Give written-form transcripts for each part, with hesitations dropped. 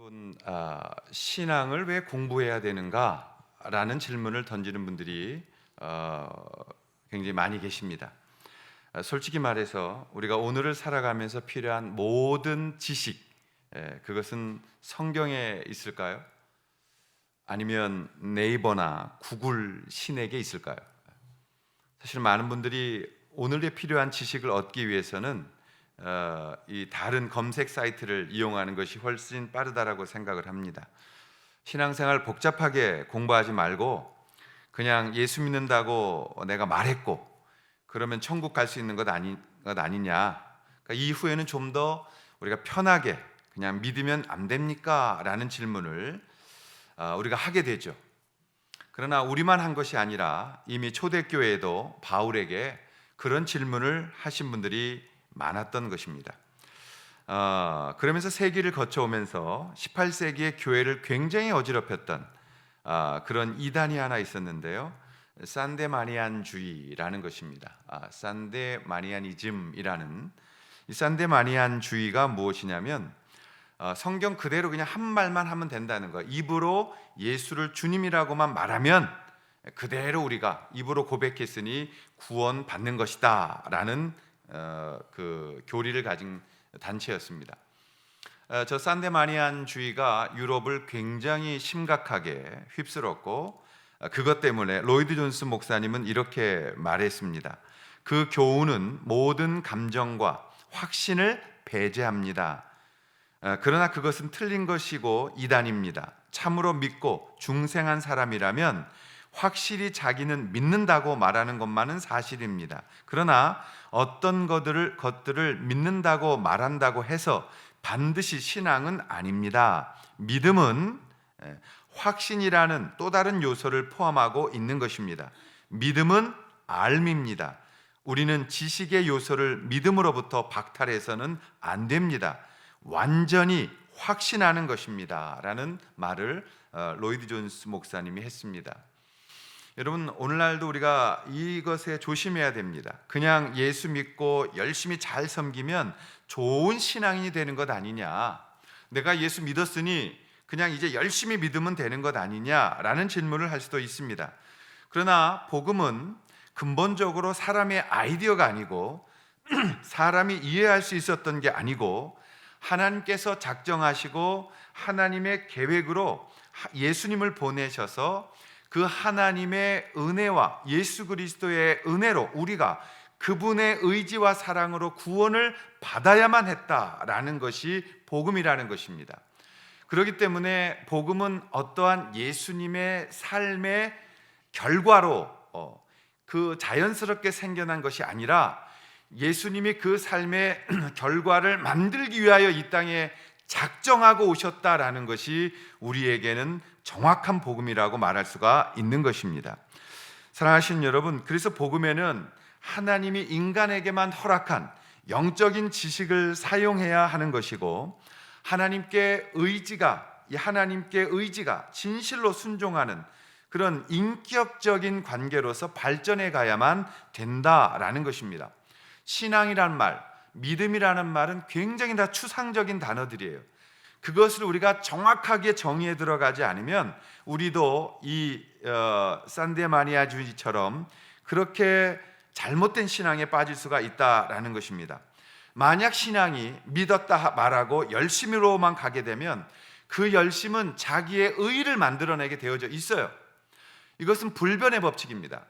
여러분, 신앙을 왜 공부해야 되는가라는 질문을 던지는 분들이 굉장히 많이 계십니다. 솔직히 말해서 우리가 오늘을 살아가면서 필요한 모든 지식, 그것은 성경에 있을까요? 아니면 네이버나 구글 신에게 있을까요? 사실 많은 분들이 오늘에 필요한 지식을 얻기 위해서는 이 다른 검색 사이트를 이용하는 것이 훨씬 빠르다라고 생각을 합니다. 신앙생활 복잡하게 공부하지 말고 그냥 예수 믿는다고 내가 말했고 그러면 천국 갈 수 있는 것 아니냐. 그러니까 이후에는 좀 더 우리가 편하게 그냥 믿으면 안 됩니까? 라는 질문을 우리가 하게 되죠. 그러나 우리만 한 것이 아니라 이미 초대교회에도 바울에게 그런 질문을 하신 분들이 많았던 것입니다. 그러면서 세기를 거쳐오면서 18세기의 교회를 굉장히 어지럽혔던 그런 이단이 하나 있었는데요. 산데마니안주의라는 것입니다. 산데마니아니즘이라는 이 산데마니안주의가 무엇이냐면 성경 그대로 그냥 한 말만 하면 된다는 거예요. 입으로 예수를 주님이라고만 말하면 그대로 우리가 입으로 고백했으니 구원 받는 것이다 라는 그 교리를 가진 단체였습니다. 저 산데마니안주의가 유럽을 굉장히 심각하게 휩쓸었고 그것 때문에 로이드 존스 목사님은 이렇게 말했습니다. 그 교훈은 모든 감정과 확신을 배제합니다. 그러나 그것은 틀린 것이고 이단입니다. 참으로 믿고 중생한 사람이라면 확실히 자기는 믿는다고 말하는 것만은 사실입니다. 그러나 어떤 것들을 믿는다고 말한다고 해서 반드시 신앙은 아닙니다. 믿음은 확신이라는 또 다른 요소를 포함하고 있는 것입니다. 믿음은 알미입니다. 우리는 지식의 요소를 믿음으로부터 박탈해서는 안 됩니다. 완전히 확신하는 것입니다. 라는 말을 로이드 존스 목사님이 했습니다. 여러분, 오늘날도 우리가 이것에 조심해야 됩니다. 그냥 예수 믿고 열심히 잘 섬기면 좋은 신앙인이 되는 것 아니냐, 내가 예수 믿었으니 그냥 이제 열심히 믿으면 되는 것 아니냐라는 질문을 할 수도 있습니다. 그러나 복음은 근본적으로 사람의 아이디어가 아니고 사람이 이해할 수 있었던 게 아니고 하나님께서 작정하시고 하나님의 계획으로 예수님을 보내셔서 그 하나님의 은혜와 예수 그리스도의 은혜로 우리가 그분의 의지와 사랑으로 구원을 받아야만 했다라는 것이 복음이라는 것입니다. 그렇기 때문에 복음은 어떠한 예수님의 삶의 결과로 그 자연스럽게 생겨난 것이 아니라 예수님이 그 삶의 결과를 만들기 위하여 이 땅에 작정하고 오셨다라는 것이 우리에게는 정확한 복음이라고 말할 수가 있는 것입니다. 사랑하시는 여러분, 그래서 복음에는 하나님이 인간에게만 허락한 영적인 지식을 사용해야 하는 것이고 하나님께 의지가 진실로 순종하는 그런 인격적인 관계로서 발전해 가야만 된다라는 것입니다. 신앙이라는 말, 믿음이라는 말은 굉장히 다 추상적인 단어들이에요. 그것을 우리가 정확하게 정의해 들어가지 않으면 우리도 이 산데마니아주의처럼 그렇게 잘못된 신앙에 빠질 수가 있다라는 것입니다. 만약 신앙이 믿었다 말하고 열심으로만 가게 되면 그 열심은 자기의 의의를 만들어내게 되어져 있어요. 이것은 불변의 법칙입니다.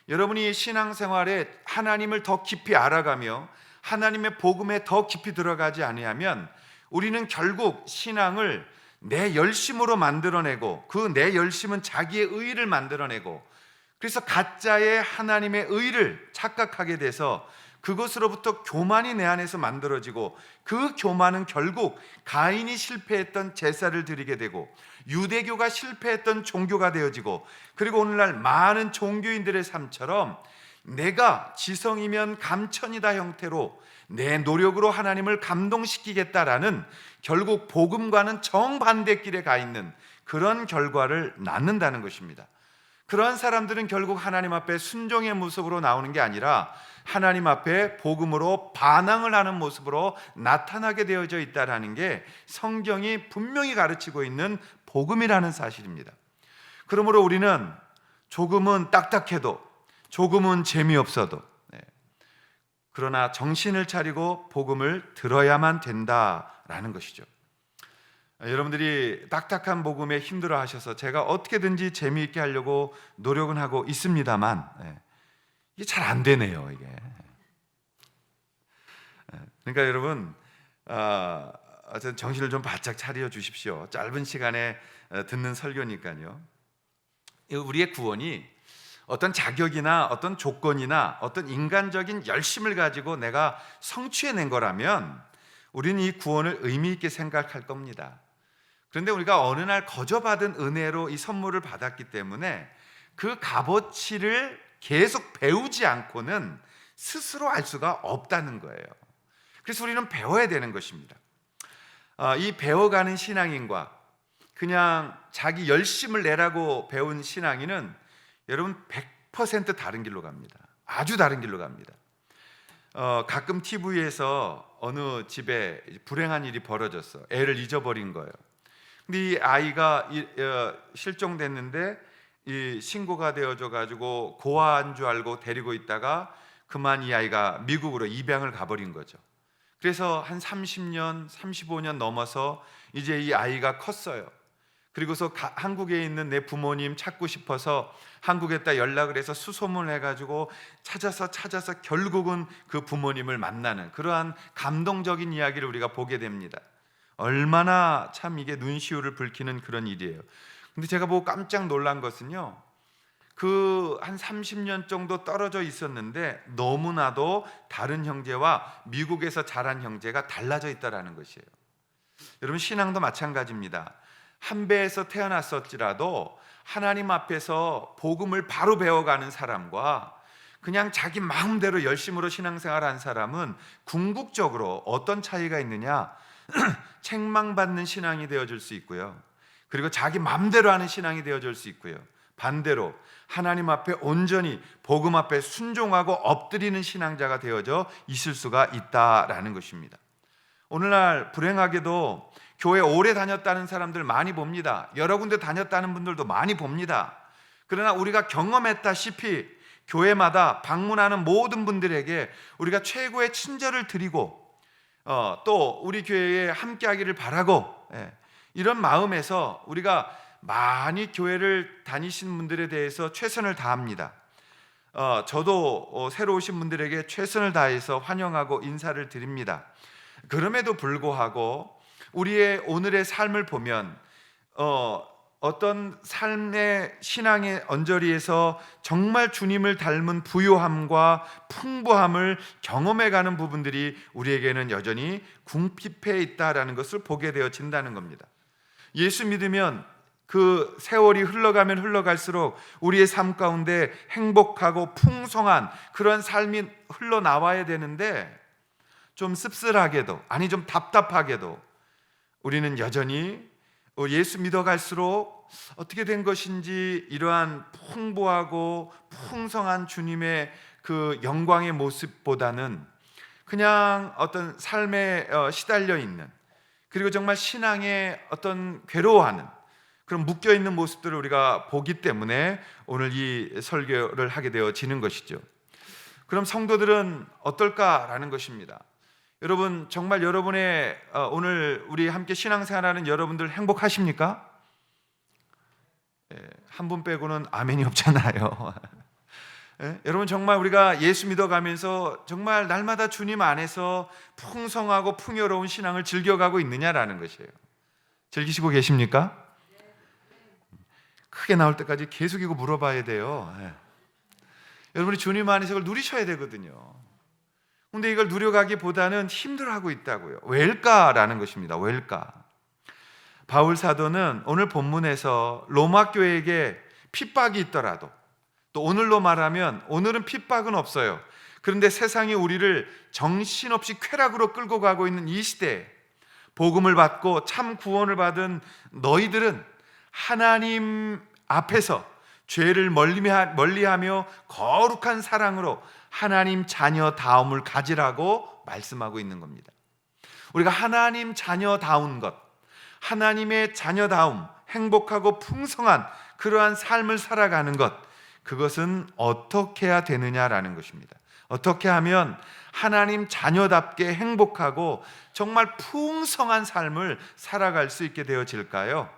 여러분이 신앙생활에 하나님을 더 깊이 알아가며 하나님의 복음에 더 깊이 들어가지 아니하면 우리는 결국 신앙을 내 열심으로 만들어내고 그 내 열심은 자기의 의의를 만들어내고 그래서 가짜의 하나님의 의의를 착각하게 돼서 그것으로부터 교만이 내 안에서 만들어지고 그 교만은 결국 가인이 실패했던 제사를 드리게 되고 유대교가 실패했던 종교가 되어지고 그리고 오늘날 많은 종교인들의 삶처럼 내가 지성이면 감천이다 형태로 내 노력으로 하나님을 감동시키겠다라는 결국 복음과는 정반대 길에 가 있는 그런 결과를 낳는다는 것입니다. 그러한 사람들은 결국 하나님 앞에 순종의 모습으로 나오는 게 아니라 하나님 앞에 복음으로 반항을 하는 모습으로 나타나게 되어져 있다는 게 성경이 분명히 가르치고 있는 복음이라는 사실입니다. 그러므로 우리는 조금은 딱딱해도, 조금은 재미없어도, 그러나 정신을 차리고 복음을 들어야만 된다라는 것이죠. 여러분들이 딱딱한 복음에 힘들어 하셔서 제가 어떻게든지 재미있게 하려고 노력은 하고 있습니다만 이게 잘 안 되네요, 이게. 그러니까 여러분, 정신을 좀 바짝 차려 주십시오. 짧은 시간에 듣는 설교니까요. 우리의 구원이 어떤 자격이나 어떤 조건이나 어떤 인간적인 열심을 가지고 내가 성취해낸 거라면 우리는 이 구원을 의미 있게 생각할 겁니다. 그런데 우리가 어느 날 거저받은 은혜로 이 선물을 받았기 때문에 그 값어치를 계속 배우지 않고는 스스로 알 수가 없다는 거예요. 그래서 우리는 배워야 되는 것입니다. 이 배워가는 신앙인과 그냥 자기 열심을 내라고 배운 신앙인은 여러분 100% 다른 길로 갑니다. 아주 다른 길로 갑니다. 가끔 TV에서 어느 집에 불행한 일이 벌어졌어. 애를 잊어버린 거예요. 근데 이 아이가 실종됐는데 이 신고가 되어져 가지고 고아인 줄 알고 데리고 있다가 그만 이 아이가 미국으로 입양을 가버린 거죠. 그래서 한 30년, 35년 넘어서 이제 이 아이가 컸어요. 그리고서 한국에 있는 내 부모님 찾고 싶어서 한국에다 연락을 해서 수소문을 해가지고 찾아서 결국은 그 부모님을 만나는 그러한 감동적인 이야기를 우리가 보게 됩니다. 얼마나 참 이게 눈시울을 붉히는 그런 일이에요. 근데 제가 보고 깜짝 놀란 것은요, 그 한 30년 정도 떨어져 있었는데 너무나도 다른 형제와 미국에서 자란 형제가 달라져 있다라는 것이에요. 여러분, 신앙도 마찬가지입니다. 한 배에서 태어났었지라도 하나님 앞에서 복음을 바로 배워가는 사람과 그냥 자기 마음대로 열심으로 신앙생활한 사람은 궁극적으로 어떤 차이가 있느냐? 책망받는 신앙이 되어질 수 있고요, 그리고 자기 마음대로 하는 신앙이 되어질 수 있고요, 반대로 하나님 앞에 온전히 복음 앞에 순종하고 엎드리는 신앙자가 되어져 있을 수가 있다라는 것입니다. 오늘날 불행하게도 교회 오래 다녔다는 사람들 많이 봅니다. 여러 군데 다녔다는 분들도 많이 봅니다. 그러나 우리가 경험했다시피 교회마다 방문하는 모든 분들에게 우리가 최고의 친절을 드리고 또 우리 교회에 함께하기를 바라고, 이런 마음에서 우리가 많이 교회를 다니신 분들에 대해서 최선을 다합니다. 저도 새로 오신 분들에게 최선을 다해서 환영하고 인사를 드립니다. 그럼에도 불구하고 우리의 오늘의 삶을 보면 어떤 삶의 신앙의 언저리에서 정말 주님을 닮은 부요함과 풍부함을 경험해가는 부분들이 우리에게는 여전히 궁핍해 있다라는 것을 보게 되어진다는 겁니다. 예수 믿으면 그 세월이 흘러가면 흘러갈수록 우리의 삶 가운데 행복하고 풍성한 그런 삶이 흘러나와야 되는데, 좀 씁쓸하게도, 아니 좀 답답하게도 우리는 여전히 예수 믿어갈수록 어떻게 된 것인지 이러한 풍부하고 풍성한 주님의 그 영광의 모습보다는 그냥 어떤 삶에 시달려 있는, 그리고 정말 신앙에 어떤 괴로워하는 그런 묶여있는 모습들을 우리가 보기 때문에 오늘 이 설교를 하게 되어지는 것이죠. 그럼 성도들은 어떨까라는 것입니다. 여러분, 정말 여러분의 오늘 우리 함께 신앙생활하는 여러분들 행복하십니까? 한 분 빼고는 아멘이 없잖아요. 여러분, 정말 우리가 예수 믿어가면서 정말 날마다 주님 안에서 풍성하고 풍요로운 신앙을 즐겨가고 있느냐라는 것이에요. 즐기시고 계십니까? 크게 나올 때까지 계속 이거 물어봐야 돼요. 여러분이 주님 안에서 그걸 누리셔야 되거든요. 근데 이걸 누려가기보다는 힘들어하고 있다고요. 왜일까라는 것입니다. 왜일까? 바울 사도는 오늘 본문에서 로마 교회에게 핍박이 있더라도, 또 오늘로 말하면 오늘은 핍박은 없어요. 그런데 세상이 우리를 정신없이 쾌락으로 끌고 가고 있는 이 시대에 복음을 받고 참 구원을 받은 너희들은 하나님 앞에서 죄를 멀리하며 거룩한 사랑으로 하나님 자녀다움을 가지라고 말씀하고 있는 겁니다. 우리가 하나님 자녀다운 것, 하나님의 자녀다움, 행복하고 풍성한 그러한 삶을 살아가는 것, 그것은 어떻게 해야 되느냐라는 것입니다. 어떻게 하면 하나님 자녀답게 행복하고 정말 풍성한 삶을 살아갈 수 있게 되어질까요?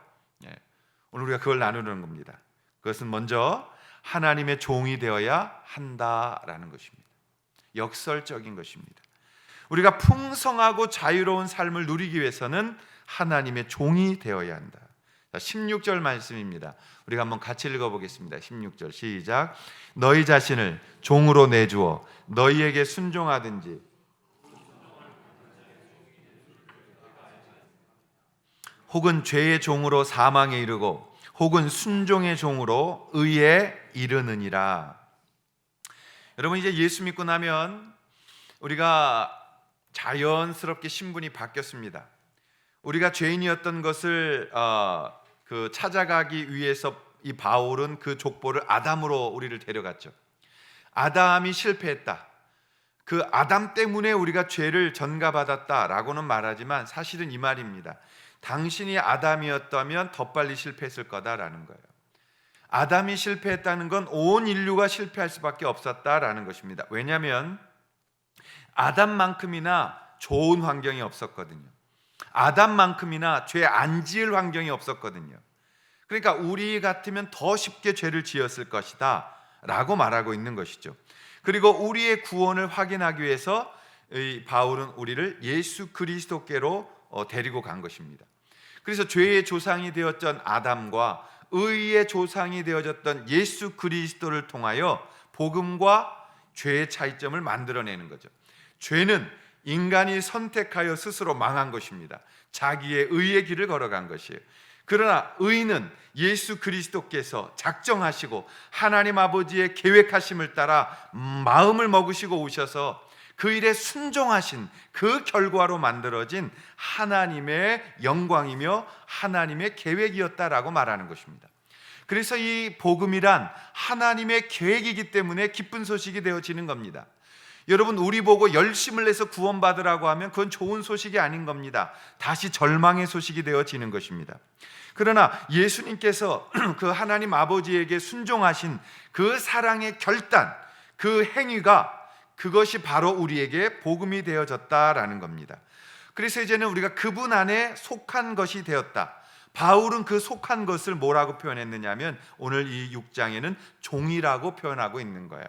오늘 우리가 그걸 나누는 겁니다. 그것은 먼저 하나님의 종이 되어야 한다라는 것입니다. 역설적인 것입니다. 우리가 풍성하고 자유로운 삶을 누리기 위해서는 하나님의 종이 되어야 한다. 16절 말씀입니다. 우리가 한번 같이 읽어보겠습니다. 16절 시작. 너희 자신을 종으로 내주어 너희에게 순종하든지 혹은 죄의 종으로 사망에 이르고 혹은 순종의 종으로 의에 이르느니라. 여러분, 이제 예수 믿고 나면 우리가 자연스럽게 신분이 바뀌었습니다. 우리가 죄인이었던 것을 찾아가기 위해서 이 바울은 그 족보를 아담으로 우리를 데려갔죠. 아담이 실패했다. 그 아담 때문에 우리가 죄를 전가받았다라고는 말하지만 사실은 이 말입니다. 당신이 아담이었다면 더 빨리 실패했을 거다라는 거예요. 아담이 실패했다는 건 온 인류가 실패할 수밖에 없었다라는 것입니다. 왜냐하면 아담만큼이나 좋은 환경이 없었거든요. 아담만큼이나 죄 안 지을 환경이 없었거든요. 그러니까 우리 같으면 더 쉽게 죄를 지었을 것이다 라고 말하고 있는 것이죠. 그리고 우리의 구원을 확인하기 위해서 바울은 우리를 예수 그리스도께로 데리고 간 것입니다. 그래서 죄의 조상이 되었던 아담과 의의 조상이 되어졌던 예수 그리스도를 통하여 복음과 죄의 차이점을 만들어내는 거죠. 죄는 인간이 선택하여 스스로 망한 것입니다. 자기의 의의 길을 걸어간 것이에요. 그러나 의는 예수 그리스도께서 작정하시고 하나님 아버지의 계획하심을 따라 마음을 먹으시고 오셔서 그 일에 순종하신 그 결과로 만들어진 하나님의 영광이며 하나님의 계획이었다라고 말하는 것입니다. 그래서 이 복음이란 하나님의 계획이기 때문에 기쁜 소식이 되어지는 겁니다. 여러분, 우리 보고 열심을 내서 구원받으라고 하면 그건 좋은 소식이 아닌 겁니다. 다시 절망의 소식이 되어지는 것입니다. 그러나 예수님께서 그 하나님 아버지에게 순종하신 그 사랑의 결단, 그 행위가 그것이 바로 우리에게 복음이 되어졌다라는 겁니다. 그래서 이제는 우리가 그분 안에 속한 것이 되었다. 바울은 그 속한 것을 뭐라고 표현했느냐 하면 오늘 이 6장에는 종이라고 표현하고 있는 거예요.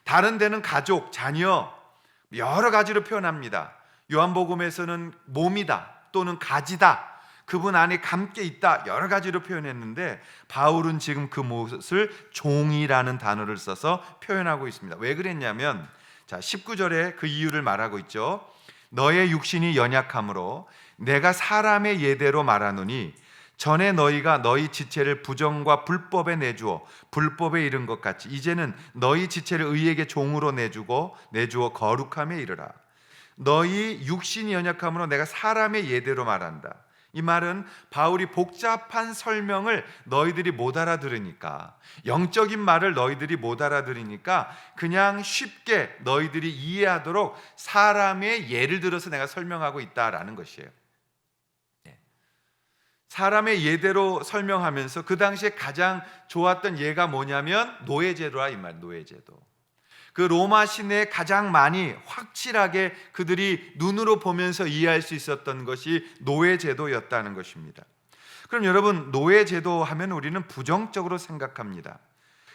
다른 데는 가족, 자녀 여러 가지로 표현합니다. 요한복음에서는 몸이다 또는 가지다, 그분 안에 감게 있다 여러 가지로 표현했는데 바울은 지금 그 무엇을 종이라는 단어를 써서 표현하고 있습니다. 왜 그랬냐면 19절에 그 이유를 말하고 있죠. 너의 육신이 연약함으로 내가 사람의 예대로 말하노니 전에 너희가 너희 지체를 부정과 불법에 내주어 불법에 이른 것 같이 이제는 너희 지체를 의에게 종으로 내주어 거룩함에 이르라. 너희 육신이 연약함으로 내가 사람의 예대로 말한다. 이 말은 바울이 복잡한 설명을 너희들이 못 알아들으니까, 영적인 말을 너희들이 못 알아들으니까 그냥 쉽게 너희들이 이해하도록 사람의 예를 들어서 내가 설명하고 있다라는 것이에요. 사람의 예대로 설명하면서 그 당시에 가장 좋았던 예가 뭐냐면 노예제도라, 이 말, 노예제도. 그 로마 시내에 가장 많이 확실하게 그들이 눈으로 보면서 이해할 수 있었던 것이 노예제도였다는 것입니다. 그럼 여러분, 노예제도 하면 우리는 부정적으로 생각합니다.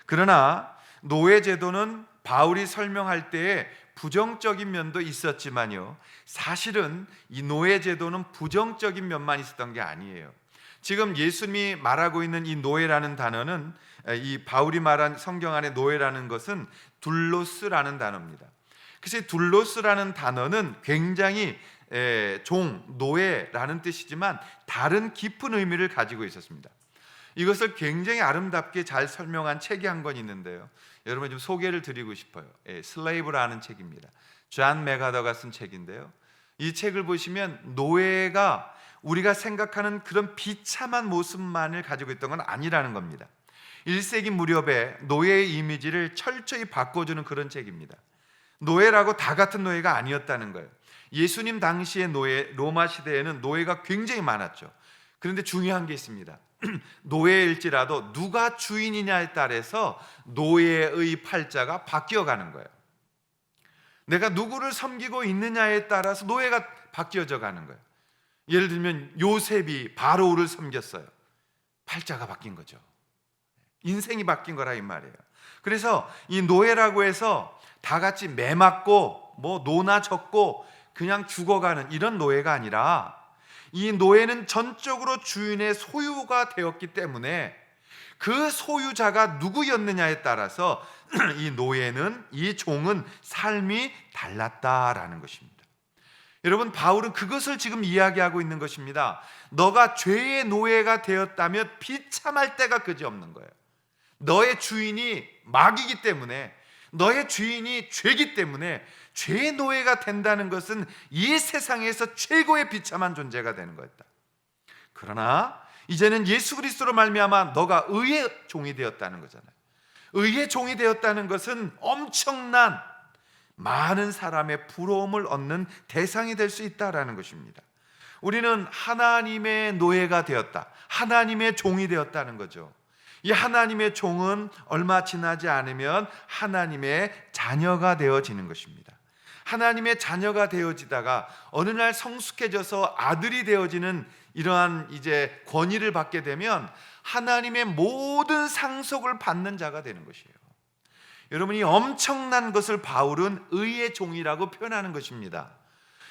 그러나 노예제도는 바울이 설명할 때에 부정적인 면도 있었지만요, 사실은 이 노예제도는 부정적인 면만 있었던 게 아니에요. 지금 예수님이 말하고 있는 이 노예라는 단어는, 이 바울이 말한 성경 안에 노예라는 것은 둘로스라는 단어입니다. 그래서 둘로스라는 단어는 굉장히 종, 노예라는 뜻이지만 다른 깊은 의미를 가지고 있었습니다. 이것을 굉장히 아름답게 잘 설명한 책이 한 권 있는데요, 여러분 좀 소개를 드리고 싶어요. 슬레이브라는 책입니다. 존 맥아더가 쓴 책인데요, 이 책을 보시면 노예가 우리가 생각하는 그런 비참한 모습만을 가지고 있던 건 아니라는 겁니다. 1세기 무렵에 노예의 이미지를 철저히 바꿔주는 그런 책입니다. 노예라고 다 같은 노예가 아니었다는 거예요. 예수님 당시의 노예, 로마 시대에는 노예가 굉장히 많았죠. 그런데 중요한 게 있습니다. 노예일지라도 누가 주인이냐에 따라서 노예의 팔자가 바뀌어가는 거예요. 내가 누구를 섬기고 있느냐에 따라서 노예가 바뀌어져 가는 거예요. 예를 들면 요셉이 바로를 섬겼어요. 팔자가 바뀐 거죠. 인생이 바뀐 거라 이 말이에요. 그래서 이 노예라고 해서 다 같이 매 맞고 노나 젖고 그냥 죽어가는 이런 노예가 아니라, 이 노예는 전적으로 주인의 소유가 되었기 때문에 그 소유자가 누구였느냐에 따라서 이 노예는, 이 종은 삶이 달랐다라는 것입니다. 여러분, 바울은 그것을 지금 이야기하고 있는 것입니다. 너가 죄의 노예가 되었다면 비참할 때가 그지없는 거예요. 너의 주인이 마귀이기 때문에, 너의 주인이 죄이기 때문에 죄의 노예가 된다는 것은 이 세상에서 최고의 비참한 존재가 되는 거였다. 그러나 이제는 예수 그리스도로 말미암아 너가 의의 종이 되었다는 거잖아요. 의의 종이 되었다는 것은 엄청난 많은 사람의 부러움을 얻는 대상이 될 수 있다라는 것입니다. 우리는 하나님의 노예가 되었다, 하나님의 종이 되었다는 거죠. 이 하나님의 종은 얼마 지나지 않으면 하나님의 자녀가 되어지는 것입니다. 하나님의 자녀가 되어지다가 어느 날 성숙해져서 아들이 되어지는 이러한 이제 권위를 받게 되면 하나님의 모든 상속을 받는 자가 되는 것이에요. 여러분이 엄청난 것을 바울은 의의 종이라고 표현하는 것입니다.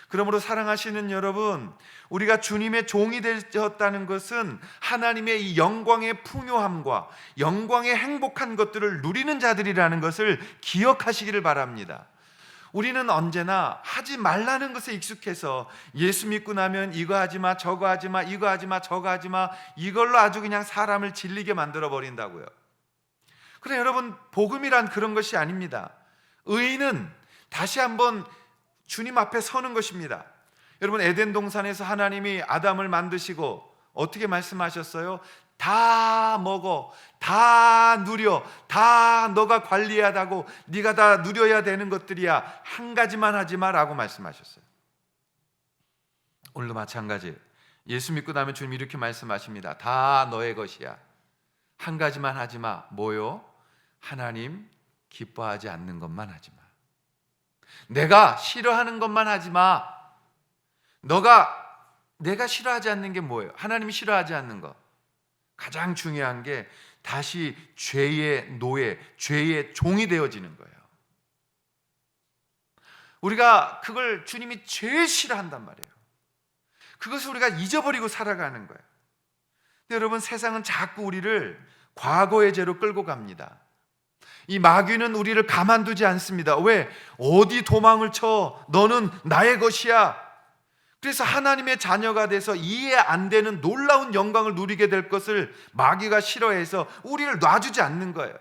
그러므로 사랑하시는 여러분, 우리가 주님의 종이 되었다는 것은 하나님의 이 영광의 풍요함과 영광의 행복한 것들을 누리는 자들이라는 것을 기억하시기를 바랍니다. 우리는 언제나 하지 말라는 것에 익숙해서 예수 믿고 나면 이거 하지 마, 저거 하지 마, 이거 하지 마, 저거 하지 마, 이걸로 아주 그냥 사람을 질리게 만들어 버린다고요. 그래, 여러분, 복음이란 그런 것이 아닙니다. 의인은 다시 한번 주님 앞에 서는 것입니다. 여러분, 에덴 동산에서 하나님이 아담을 만드시고 어떻게 말씀하셨어요? 다 먹어, 다 누려, 다 너가 관리하다고, 네가 다 누려야 되는 것들이야, 한 가지만 하지 마라고 말씀하셨어요. 오늘도 마찬가지, 예수 믿고 나면 주님 이렇게 말씀하십니다. 다 너의 것이야, 한 가지만 하지 마. 뭐요? 하나님 기뻐하지 않는 것만 하지 마. 내가 싫어하는 것만 하지 마. 내가 싫어하지 않는 게 뭐예요? 하나님이 싫어하지 않는 것. 가장 중요한 게 다시 죄의 노예, 죄의 종이 되어지는 거예요. 우리가 그걸 주님이 제일 싫어한단 말이에요. 그것을 우리가 잊어버리고 살아가는 거예요. 근데 여러분, 세상은 자꾸 우리를 과거의 죄로 끌고 갑니다. 이 마귀는 우리를 가만두지 않습니다. 왜? 어디 도망을 쳐? 너는 나의 것이야. 그래서 하나님의 자녀가 돼서 이해 안 되는 놀라운 영광을 누리게 될 것을 마귀가 싫어해서 우리를 놔주지 않는 거예요.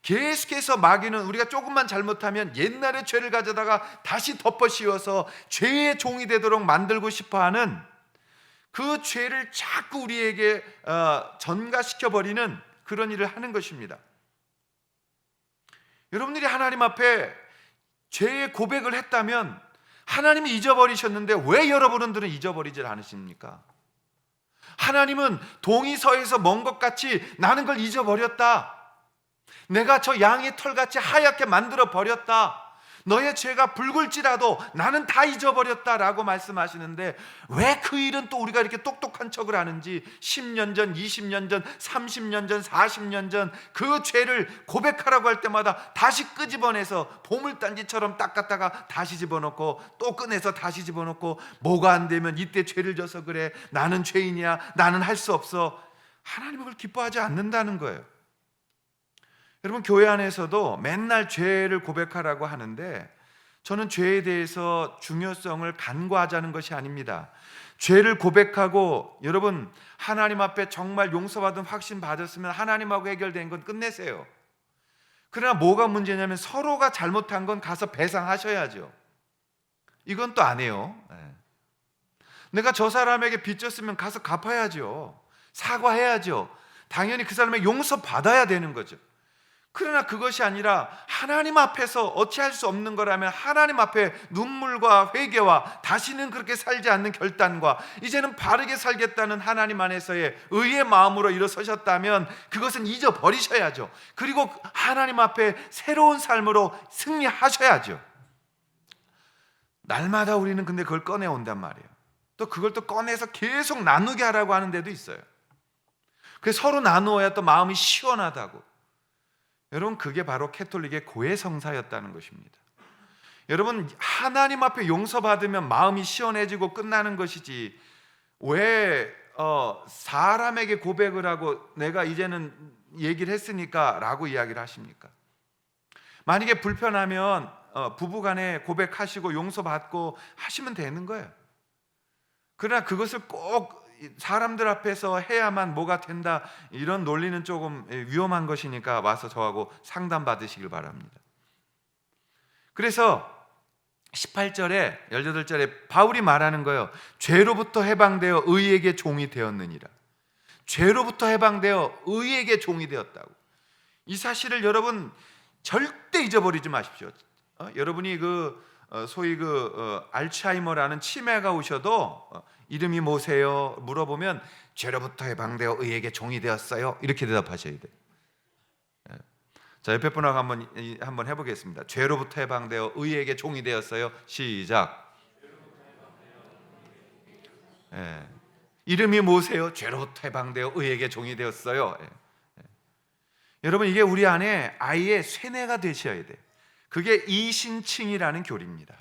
계속해서 마귀는 우리가 조금만 잘못하면 옛날의 죄를 가져다가 다시 덮어 씌워서 죄의 종이 되도록 만들고 싶어하는, 그 죄를 자꾸 우리에게 전가시켜버리는 그런 일을 하는 것입니다. 여러분들이 하나님 앞에 죄의 고백을 했다면 하나님이 잊어버리셨는데 왜 여러분들은 잊어버리질 않으십니까? 하나님은 동이 서에서 먼 것 같이 나는 걸 잊어버렸다. 내가 저 양의 털같이 하얗게 만들어 버렸다. 너의 죄가 붉을지라도 나는 다 잊어버렸다라고 말씀하시는데, 왜 그 일은 또 우리가 이렇게 똑똑한 척을 하는지 10년 전, 20년 전, 30년 전, 40년 전 그 죄를 고백하라고 할 때마다 다시 끄집어내서 보물단지처럼 닦았다가 다시 집어넣고 또 꺼내서 다시 집어넣고, 뭐가 안 되면 이때 죄를 져서 그래, 나는 죄인이야, 나는 할 수 없어. 하나님은 그걸 기뻐하지 않는다는 거예요. 여러분, 교회 안에서도 맨날 죄를 고백하라고 하는데, 저는 죄에 대해서 중요성을 간과하자는 것이 아닙니다. 죄를 고백하고 여러분 하나님 앞에 정말 용서받은 확신 받았으면 하나님하고 해결된 건 끝내세요. 그러나 뭐가 문제냐면 서로가 잘못한 건 가서 배상하셔야죠. 이건 또 안 해요. 내가 저 사람에게 빚졌으면 가서 갚아야죠. 사과해야죠. 당연히 그 사람의 용서받아야 되는 거죠. 그러나 그것이 아니라 하나님 앞에서 어찌할 수 없는 거라면 하나님 앞에 눈물과 회개와 다시는 그렇게 살지 않는 결단과 이제는 바르게 살겠다는 하나님 안에서의 의의 마음으로 일어서셨다면 그것은 잊어버리셔야죠. 그리고 하나님 앞에 새로운 삶으로 승리하셔야죠. 날마다 우리는 근데 그걸 꺼내온단 말이에요. 또 그걸 또 꺼내서 계속 나누게 하라고 하는 데도 있어요. 그래서 서로 나누어야 또 마음이 시원하다고. 여러분, 그게 바로 캐톨릭의 고해성사였다는 것입니다. 여러분, 하나님 앞에 용서받으면 마음이 시원해지고 끝나는 것이지 왜 사람에게 고백을 하고 내가 이제는 얘기를 했으니까 라고 이야기를 하십니까? 만약에 불편하면 부부간에 고백하시고 용서받고 하시면 되는 거예요. 그러나 그것을 꼭 사람들 앞에서 해야만 뭐가 된다, 이런 논리는 조금 위험한 것이니까 와서 저하고 상담 받으시길 바랍니다. 그래서 18절에 18절에 바울이 말하는 거예요. 죄로부터 해방되어 의에게 종이 되었느니라. 죄로부터 해방되어 의에게 종이 되었다고. 이 사실을 여러분 절대 잊어버리지 마십시오. 여러분이 소위 알츠하이머라는 치매가 오셔도 이름이 뭐세요? 물어보면 죄로부터 해방되어 의에게 종이 되었어요. 이렇게 대답하셔야 돼요. 자, 옆에 분하고 한번 해보겠습니다. 죄로부터 해방되어 의에게 종이 되었어요. 시작. 이름이 뭐세요? 죄로부터 해방되어 의에게 종이 되었어요. 여러분, 이게 우리 안에 아이의 쇠뇌가 되셔야 돼요. 그게 이신칭이라는 교리입니다.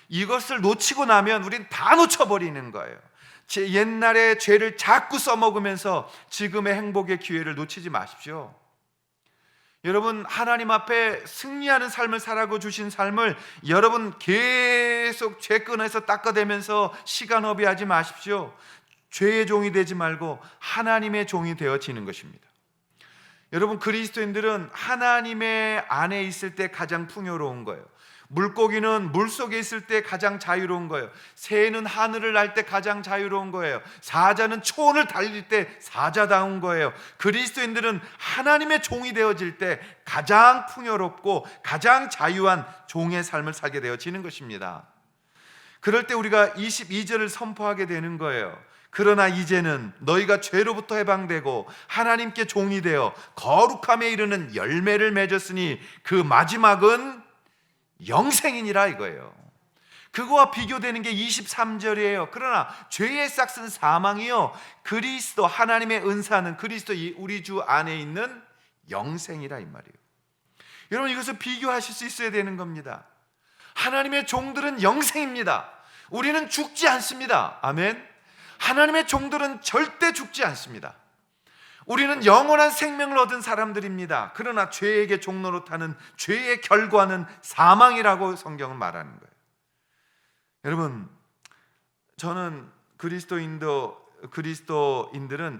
이것을 놓치고 나면 우린 다 놓쳐버리는 거예요. 옛날에 죄를 자꾸 써먹으면서 지금의 행복의 기회를 놓치지 마십시오. 여러분, 하나님 앞에 승리하는 삶을 살아고 주신 삶을 여러분 계속 죄끈에서 닦아대면서 시간 허비하지 마십시오. 죄의 종이 되지 말고 하나님의 종이 되어지는 것입니다. 여러분, 그리스도인들은 하나님의 안에 있을 때 가장 풍요로운 거예요. 물고기는 물속에 있을 때 가장 자유로운 거예요. 새는 하늘을 날 때 가장 자유로운 거예요. 사자는 초원을 달릴 때 사자다운 거예요. 그리스도인들은 하나님의 종이 되어질 때 가장 풍요롭고 가장 자유한 종의 삶을 살게 되어지는 것입니다. 그럴 때 우리가 22절을 선포하게 되는 거예요. 그러나 이제는 너희가 죄로부터 해방되고 하나님께 종이 되어 거룩함에 이르는 열매를 맺었으니 그 마지막은 영생이니라 이거예요. 그거와 비교되는 게 23절이에요. 그러나 죄의 싹은 사망이요 그리스도 하나님의 은사는 그리스도 우리 주 안에 있는 영생이라 이 말이에요. 여러분, 이것을 비교하실 수 있어야 되는 겁니다. 하나님의 종들은 영생입니다. 우리는 죽지 않습니다. 아멘. 하나님의 종들은 절대 죽지 않습니다. 우리는 영원한 생명을 얻은 사람들입니다. 그러나 죄에게 종노릇하는 죄의 결과는 사망이라고 성경은 말하는 거예요. 여러분, 저는 그리스도인들은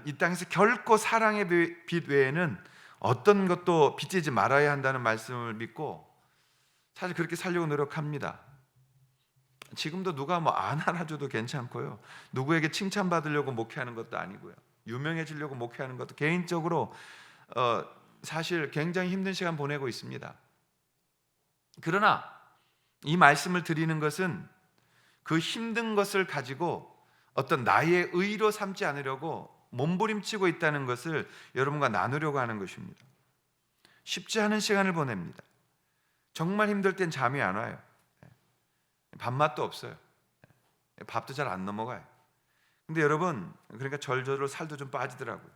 이 땅에서 결코 사랑의 빛 외에는 어떤 것도 빚지지 말아야 한다는 말씀을 믿고 사실 그렇게 살려고 노력합니다. 지금도 누가 안 알아줘도 괜찮고요, 누구에게 칭찬받으려고 목회하는 것도 아니고요, 유명해지려고 목회하는 것도 개인적으로 사실 굉장히 힘든 시간 보내고 있습니다. 그러나 이 말씀을 드리는 것은 그 힘든 것을 가지고 어떤 나의 의로 삼지 않으려고 몸부림치고 있다는 것을 여러분과 나누려고 하는 것입니다. 쉽지 않은 시간을 보냅니다. 정말 힘들 땐 잠이 안 와요. 밥맛도 없어요. 밥도 잘 안 넘어가요. 근데 여러분, 그러니까 절절로 살도 좀 빠지더라고요.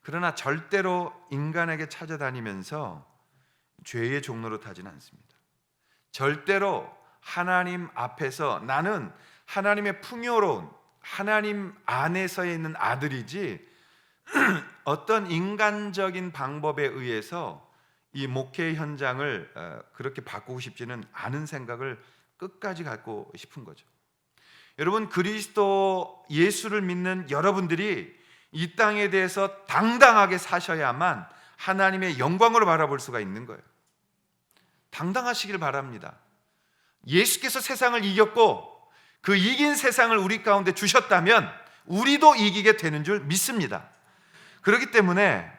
그러나 절대로 인간에게 찾아다니면서 죄의 종로로 타지는 않습니다. 절대로 하나님 앞에서 나는 하나님의 풍요로운 하나님 안에서 있는 아들이지 어떤 인간적인 방법에 의해서 이 목회 현장을 그렇게 바꾸고 싶지는 않은 생각을 끝까지 갖고 싶은 거죠. 여러분, 그리스도 예수를 믿는 여러분들이 이 땅에 대해서 당당하게 사셔야만 하나님의 영광으로 바라볼 수가 있는 거예요. 당당하시길 바랍니다. 예수께서 세상을 이겼고 그 이긴 세상을 우리 가운데 주셨다면 우리도 이기게 되는 줄 믿습니다. 그렇기 때문에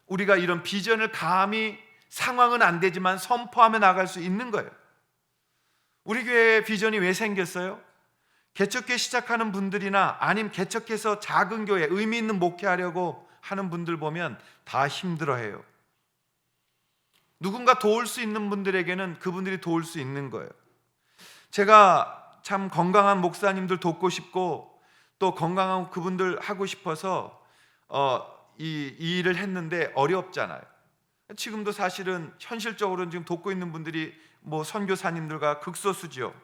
우리가 이런 비전을 감히, 상황은 안 되지만 선포하며 나갈 수 있는 거예요. 우리 교회의 비전이 왜 생겼어요? 개척교회 시작하는 분들이나 아니면 개척해서 작은 교회, 의미 있는 목회하려고 하는 분들 보면 다 힘들어해요. 누군가 도울 수 있는 분들에게는 그분들이 도울 수 있는 거예요. 제가 참 건강한 목사님들 돕고 싶고 또 건강한 그분들 하고 싶어서 이 일을 했는데 어렵잖아요. 지금도 사실은 현실적으로는 지금 돕고 있는 분들이 선교사님들과 극소수죠.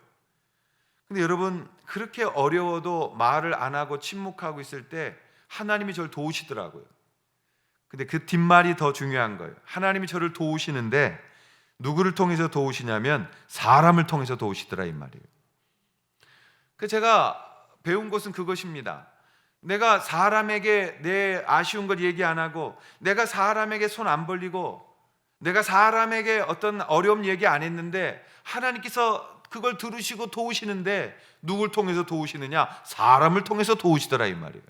근데 여러분, 그렇게 어려워도 말을 안 하고 침묵하고 있을 때 하나님이 저를 도우시더라고요. 근데 그 뒷말이 더 중요한 거예요. 하나님이 저를 도우시는데 누구를 통해서 도우시냐면 사람을 통해서 도우시더라, 이 말이에요. 제가 배운 것은 그것입니다. 내가 사람에게 내 아쉬운 걸 얘기 안 하고, 내가 사람에게 손 안 벌리고, 내가 사람에게 어떤 어려움 얘기 안 했는데 하나님께서 그걸 들으시고 도우시는데 누굴 통해서 도우시느냐? 사람을 통해서 도우시더라, 이 말이에요.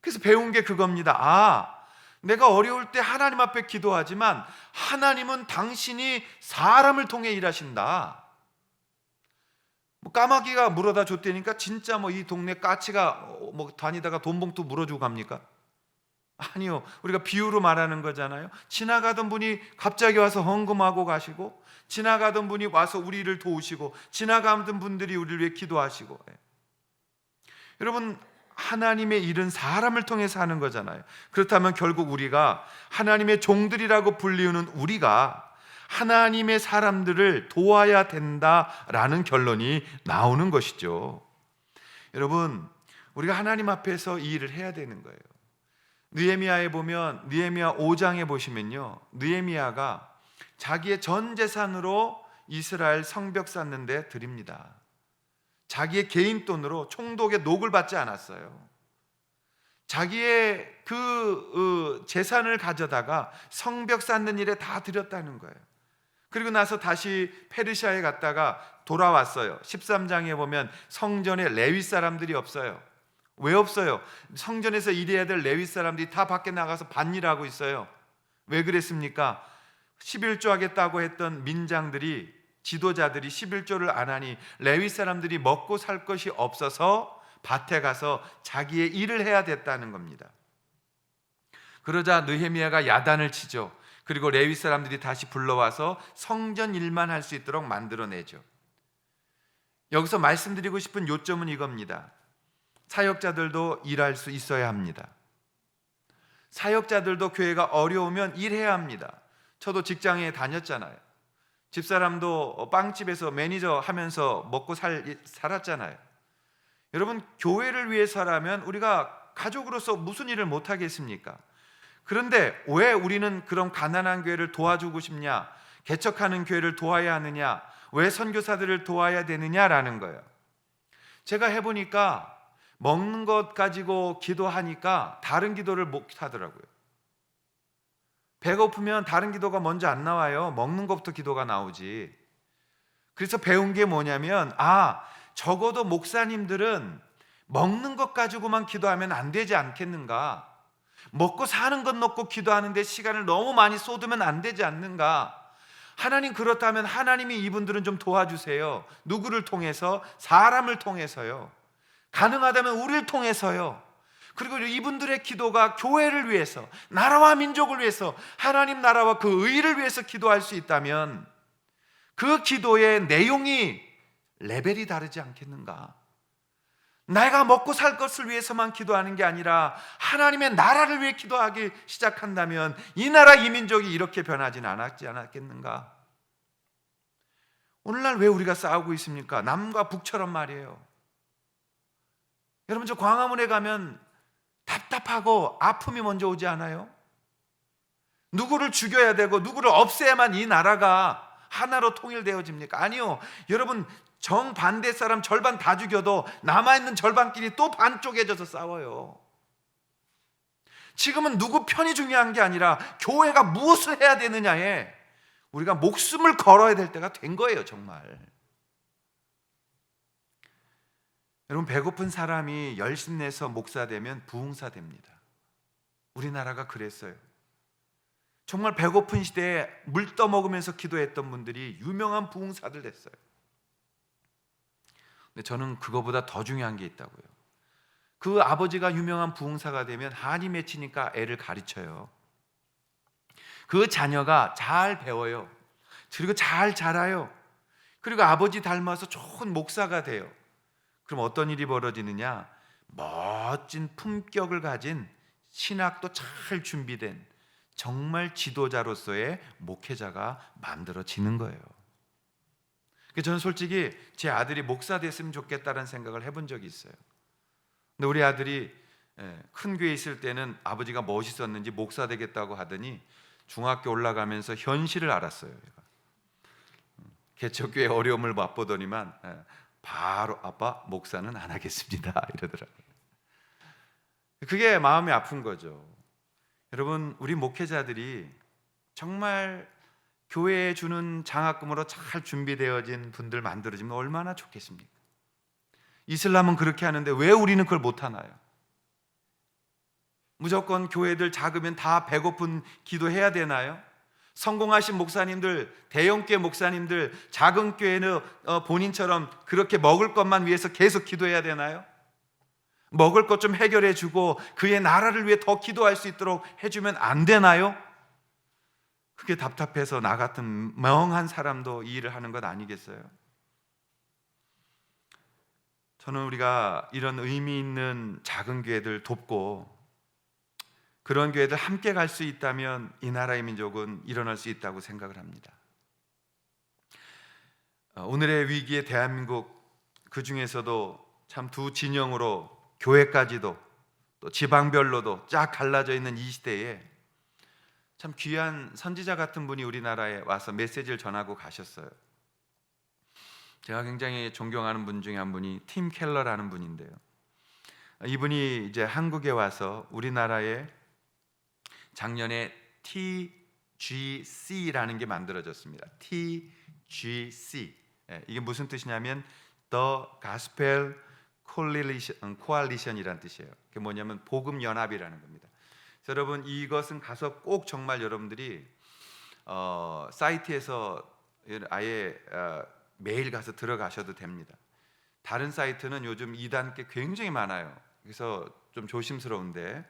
그래서 배운 게 그겁니다. 내가 어려울 때 하나님 앞에 기도하지만 하나님은 당신이 사람을 통해 일하신다. 까마귀가 물어다 줬다니까 진짜 이 동네 까치가 다니다가 돈 봉투 물어주고 갑니까? 아니요. 우리가 비유로 말하는 거잖아요. 지나가던 분이 갑자기 와서 헌금하고 가시고, 지나가던 분이 와서 우리를 도우시고, 지나가던 분들이 우리를 위해 기도하시고. 여러분, 하나님의 일은 사람을 통해서 하는 거잖아요. 그렇다면 결국 우리가 하나님의 종들이라고 불리우는 우리가 하나님의 사람들을 도와야 된다라는 결론이 나오는 것이죠. 여러분, 우리가 하나님 앞에서 이 일을 해야 되는 거예요. 느헤미야에 보면, 느헤미야 5장에 보시면요, 느헤미야가 자기의 전 재산으로 이스라엘 성벽 쌓는 데 드립니다. 자기의 개인 돈으로 총독의 녹을 받지 않았어요. 자기의 그 재산을 가져다가 성벽 쌓는 일에 다 드렸다는 거예요. 그리고 나서 다시 페르시아에 갔다가 돌아왔어요. 13장에 보면 성전에 레위 사람들이 없어요. 왜 없어요? 성전에서 일해야 될 레위 사람들이 다 밖에 나가서 밭일하고 있어요. 왜 그랬습니까? 11조 하겠다고 했던 민장들이, 지도자들이 11조를 안 하니 레위 사람들이 먹고 살 것이 없어서 밭에 가서 자기의 일을 해야 됐다는 겁니다. 그러자 느헤미야가 야단을 치죠. 그리고 레위 사람들이 다시 불러와서 성전 일만 할 수 있도록 만들어내죠. 여기서 말씀드리고 싶은 요점은 이겁니다. 사역자들도 일할 수 있어야 합니다. 사역자들도 교회가 어려우면 일해야 합니다. 저도 직장에 다녔잖아요. 집사람도 빵집에서 매니저 하면서 먹고 살았잖아요. 여러분, 교회를 위해서라면 우리가 가족으로서 무슨 일을 못 하겠습니까? 그런데 왜 우리는 그런 가난한 교회를 도와주고 싶냐? 개척하는 교회를 도와야 하느냐? 왜 선교사들을 도와야 되느냐라는 거예요. 제가 해보니까 먹는 것 가지고 기도하니까 다른 기도를 못 하더라고요. 배고프면 다른 기도가 먼저 안 나와요. 먹는 것부터 기도가 나오지. 그래서 배운 게 뭐냐면, 적어도 목사님들은 먹는 것 가지고만 기도하면 안 되지 않겠는가? 먹고 사는 것 놓고 기도하는데 시간을 너무 많이 쏟으면 안 되지 않는가? 하나님, 그렇다면 하나님이 이분들은 좀 도와주세요. 누구를 통해서? 사람을 통해서요. 가능하다면 우리를 통해서요. 그리고 이분들의 기도가 교회를 위해서, 나라와 민족을 위해서, 하나님 나라와 그 의를 위해서 기도할 수 있다면 그 기도의 내용이 레벨이 다르지 않겠는가? 내가 먹고 살 것을 위해서만 기도하는 게 아니라 하나님의 나라를 위해 기도하기 시작한다면 이 나라 이 민족이 이렇게 변하진 않았겠는가? 오늘날 왜 우리가 싸우고 있습니까? 남과 북처럼 말이에요. 여러분, 저 광화문에 가면 답답하고 아픔이 먼저 오지 않아요? 누구를 죽여야 되고 누구를 없애야만 이 나라가 하나로 통일되어집니까? 아니요. 여러분, 정반대 사람 절반 다 죽여도 남아있는 절반끼리 또 반쪽해져서 싸워요. 지금은 누구 편이 중요한 게 아니라 교회가 무엇을 해야 되느냐에 우리가 목숨을 걸어야 될 때가 된 거예요, 정말. 여러분, 배고픈 사람이 열심내서 목사 되면 부흥사 됩니다. 우리나라가 그랬어요. 정말 배고픈 시대에 물 떠먹으면서 기도했던 분들이 유명한 부흥사들 됐어요. 근데 저는 그거보다 더 중요한 게 있다고요. 그 아버지가 유명한 부흥사가 되면 한이 맺히니까 애를 가르쳐요. 그 자녀가 잘 배워요. 그리고 잘 자라요. 그리고 아버지 닮아서 좋은 목사가 돼요. 그럼 어떤 일이 벌어지느냐? 멋진 품격을 가진 신학도 잘 준비된 정말 지도자로서의 목회자가 만들어지는 거예요. 저는 솔직히 제 아들이 목사 됐으면 좋겠다는 생각을 해본 적이 있어요. 근데 우리 아들이 큰 교회에 있을 때는 아버지가 멋있었는지 목사 되겠다고 하더니 중학교 올라가면서 현실을 알았어요. 개척교회 어려움을 맛보더니만 바로 아빠 목사는 안 하겠습니다 이러더라고요. 그게 마음이 아픈 거죠. 여러분, 우리 목회자들이 정말 교회에 주는 장학금으로 잘 준비되어진 분들 만들어지면 얼마나 좋겠습니까? 이슬람은 그렇게 하는데 왜 우리는 그걸 못하나요? 무조건 교회들 작으면 다 배고픈 기도해야 되나요? 성공하신 목사님들, 대형교회 목사님들, 작은 교회는 본인처럼 그렇게 먹을 것만 위해서 계속 기도해야 되나요? 먹을 것 좀 해결해 주고 그의 나라를 위해 더 기도할 수 있도록 해주면 안 되나요? 그게 답답해서 나 같은 멍한 사람도 이 일을 하는 것 아니겠어요? 저는 우리가 이런 의미 있는 작은 교회들 돕고 그런 교회들 함께 갈 수 있다면 이 나라의 민족은 일어날 수 있다고 생각을 합니다. 오늘의 위기의 대한민국, 그 중에서도 참 두 진영으로 교회까지도 또 지방별로도 쫙 갈라져 있는 이 시대에 참 귀한 선지자 같은 분이 우리나라에 와서 메시지를 전하고 가셨어요. 제가 굉장히 존경하는 분 중에 한 분이 팀 켈러라는 분인데요. 이분이 이제 한국에 와서 우리나라에 작년에 TGC라는 게 만들어졌습니다. TGC. 이게 무슨 뜻이냐면 The Gospel Coalition이라는 뜻이에요. 그게 뭐냐면 복음 연합이라는 겁니다. 여러분, 이것은 가서 꼭 정말 여러분들이 사이트에서 아예 매일 가서 들어가셔도 됩니다. 다른 사이트는 요즘 이단계 굉장히 많아요. 그래서 좀 조심스러운데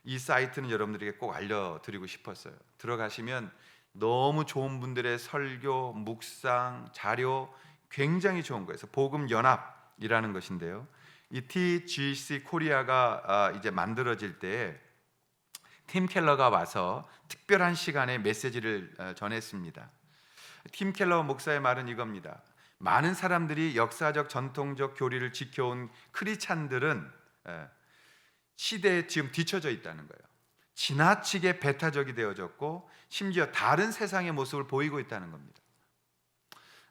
이 사이트는 여러분들에게 꼭 알려드리고 싶었어요. 들어가시면 너무 좋은 분들의 설교, 묵상, 자료 굉장히 좋은 거예요. 그래서 복음 연합이라는 것인데요. 이 TGC 코리아가 이제 만들어질 때 팀 켈러가 와서 특별한 시간에 메시지를 전했습니다. 팀 켈러 목사의 말은 이겁니다. 많은 사람들이 역사적 전통적 교리를 지켜온 크리스찬들은 시대에 지금 뒤처져 있다는 거예요. 지나치게 배타적이 되어졌고 심지어 다른 세상의 모습을 보이고 있다는 겁니다.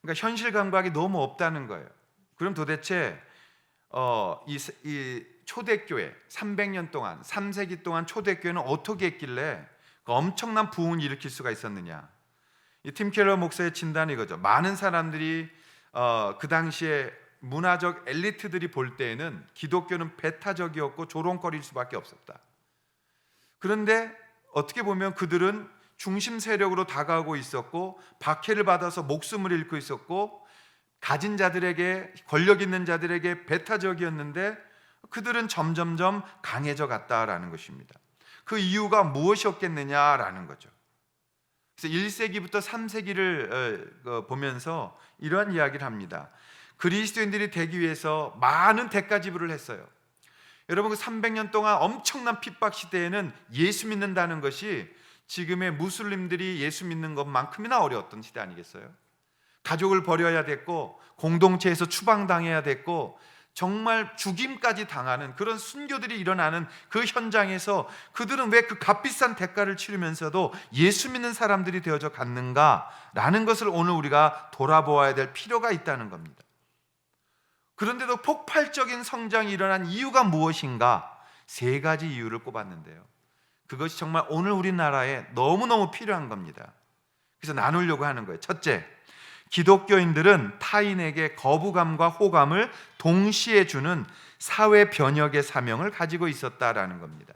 그러니까 현실 감각이 너무 없다는 거예요. 그럼 도대체 이 초대교회 300년 동안 3세기 동안 초대교회는 어떻게 했길래 엄청난 부흥을 일으킬 수가 있었느냐. 이 팀 켈러 목사의 진단이 이거죠. 많은 사람들이 그 당시에 문화적 엘리트들이 볼 때에는 기독교는 배타적이었고 조롱거릴 수밖에 없었다. 그런데 어떻게 보면 그들은 중심 세력으로 다가오고 있었고 박해를 받아서 목숨을 잃고 있었고 가진 자들에게, 권력 있는 자들에게 배타적이었는데 그들은 점점점 강해져 갔다라는 것입니다. 그 이유가 무엇이었겠느냐라는 거죠. 그래서 1세기부터 3세기를 보면서 이러한 이야기를 합니다. 그리스도인들이 되기 위해서 많은 대가 지불을 했어요. 여러분, 그 300년 동안 엄청난 핍박 시대에는 예수 믿는다는 것이 지금의 무슬림들이 예수 믿는 것만큼이나 어려웠던 시대 아니겠어요? 가족을 버려야 됐고 공동체에서 추방당해야 됐고 정말 죽임까지 당하는 그런 순교들이 일어나는 그 현장에서 그들은 왜 그 값비싼 대가를 치르면서도 예수 믿는 사람들이 되어져 갔는가라는 것을 오늘 우리가 돌아보아야 될 필요가 있다는 겁니다. 그런데도 폭발적인 성장이 일어난 이유가 무엇인가? 3가지 이유를 꼽았는데요. 그것이 정말 오늘 우리나라에 너무너무 필요한 겁니다. 그래서 나누려고 하는 거예요. 첫째, 기독교인들은 타인에게 거부감과 호감을 동시에 주는 사회 변혁의 사명을 가지고 있었다라는 겁니다.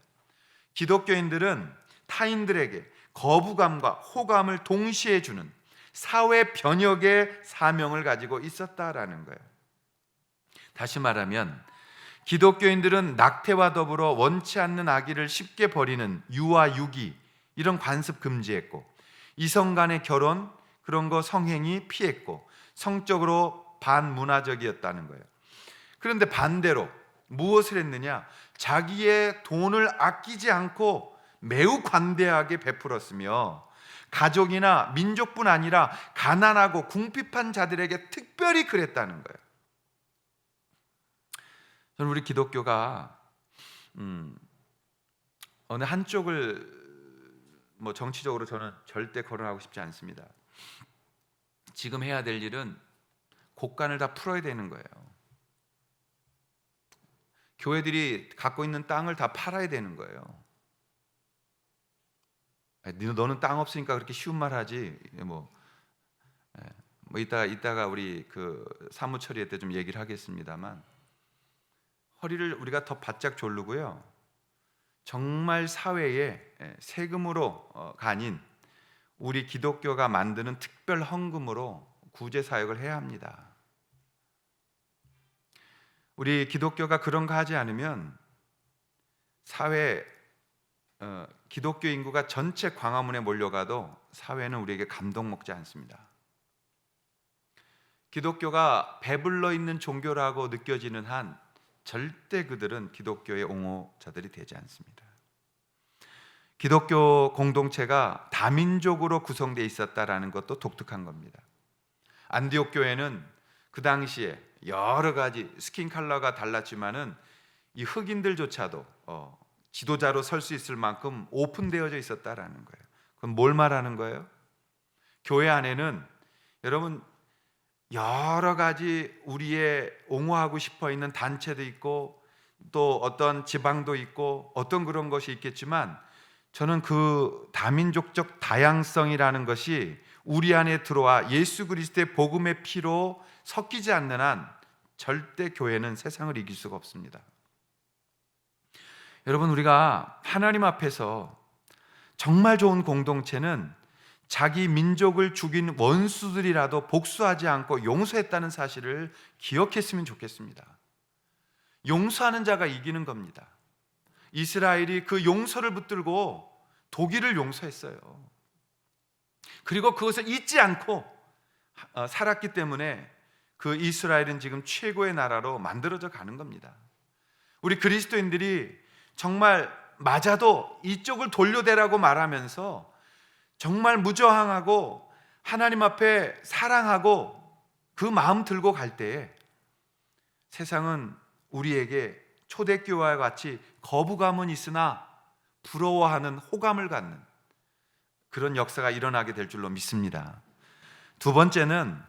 기독교인들은 타인들에게 거부감과 호감을 동시에 주는 사회 변혁의 사명을 가지고 있었다라는 거예요. 다시 말하면 기독교인들은 낙태와 더불어 원치 않는 아기를 쉽게 버리는 유아 유기 이런 관습 금지했고, 이성 간의 결혼 그런 거 성행위 피했고, 성적으로 반문화적이었다는 거예요. 그런데 반대로 무엇을 했느냐? 자기의 돈을 아끼지 않고 매우 관대하게 베풀었으며, 가족이나 민족뿐 아니라 가난하고 궁핍한 자들에게 특별히 그랬다는 거예요. 저는 우리 기독교가 어느 한쪽을 정치적으로 저는 절대 거론하고 싶지 않습니다. 지금 해야 될 일은 곡간을 다 풀어야 되는 거예요. 교회들이 갖고 있는 땅을 다 팔아야 되는 거예요. 너는 땅 없으니까 그렇게 쉬운 말 하지. 이따가 우리 그 사무 처리할 때 좀 얘기를 하겠습니다만, 허리를 우리가 더 바짝 조르고요. 정말 사회에 세금으로 가닌 우리 기독교가 만드는 특별 헌금으로 구제 사역을 해야 합니다. 우리 기독교가 그런 거 하지 않으면 사회 기독교 인구가 전체 광화문에 몰려가도 사회는 우리에게 감동 먹지 않습니다. 기독교가 배불러 있는 종교라고 느껴지는 한 절대 그들은 기독교의 옹호자들이 되지 않습니다. 기독교 공동체가 다민족으로 구성되어 있었다라는 것도 독특한 겁니다. 안디옥 교회는 그 당시에 여러 가지 스킨 컬러가 달랐지만은 이 흑인들조차도 지도자로 설 수 있을 만큼 오픈되어져 있었다라는 거예요. 그럼 뭘 말하는 거예요? 교회 안에는 여러분 여러 가지 우리의 옹호하고 싶어 있는 단체도 있고, 또 어떤 지방도 있고, 어떤 그런 것이 있겠지만, 저는 그 다민족적 다양성이라는 것이 우리 안에 들어와 예수 그리스도의 복음의 피로 섞이지 않는 한 절대 교회는 세상을 이길 수가 없습니다. 여러분, 우리가 하나님 앞에서 정말 좋은 공동체는 자기 민족을 죽인 원수들이라도 복수하지 않고 용서했다는 사실을 기억했으면 좋겠습니다. 용서하는 자가 이기는 겁니다. 이스라엘이 그 용서를 붙들고 독일을 용서했어요. 그리고 그것을 잊지 않고 살았기 때문에 그 이스라엘은 지금 최고의 나라로 만들어져 가는 겁니다. 우리 그리스도인들이 정말 맞아도 이쪽을 돌려대라고 말하면서 정말 무저항하고 하나님 앞에 사랑하고 그 마음 들고 갈 때에 세상은 우리에게 초대교회와 같이 거부감은 있으나 부러워하는 호감을 갖는 그런 역사가 일어나게 될 줄로 믿습니다. 두 번째는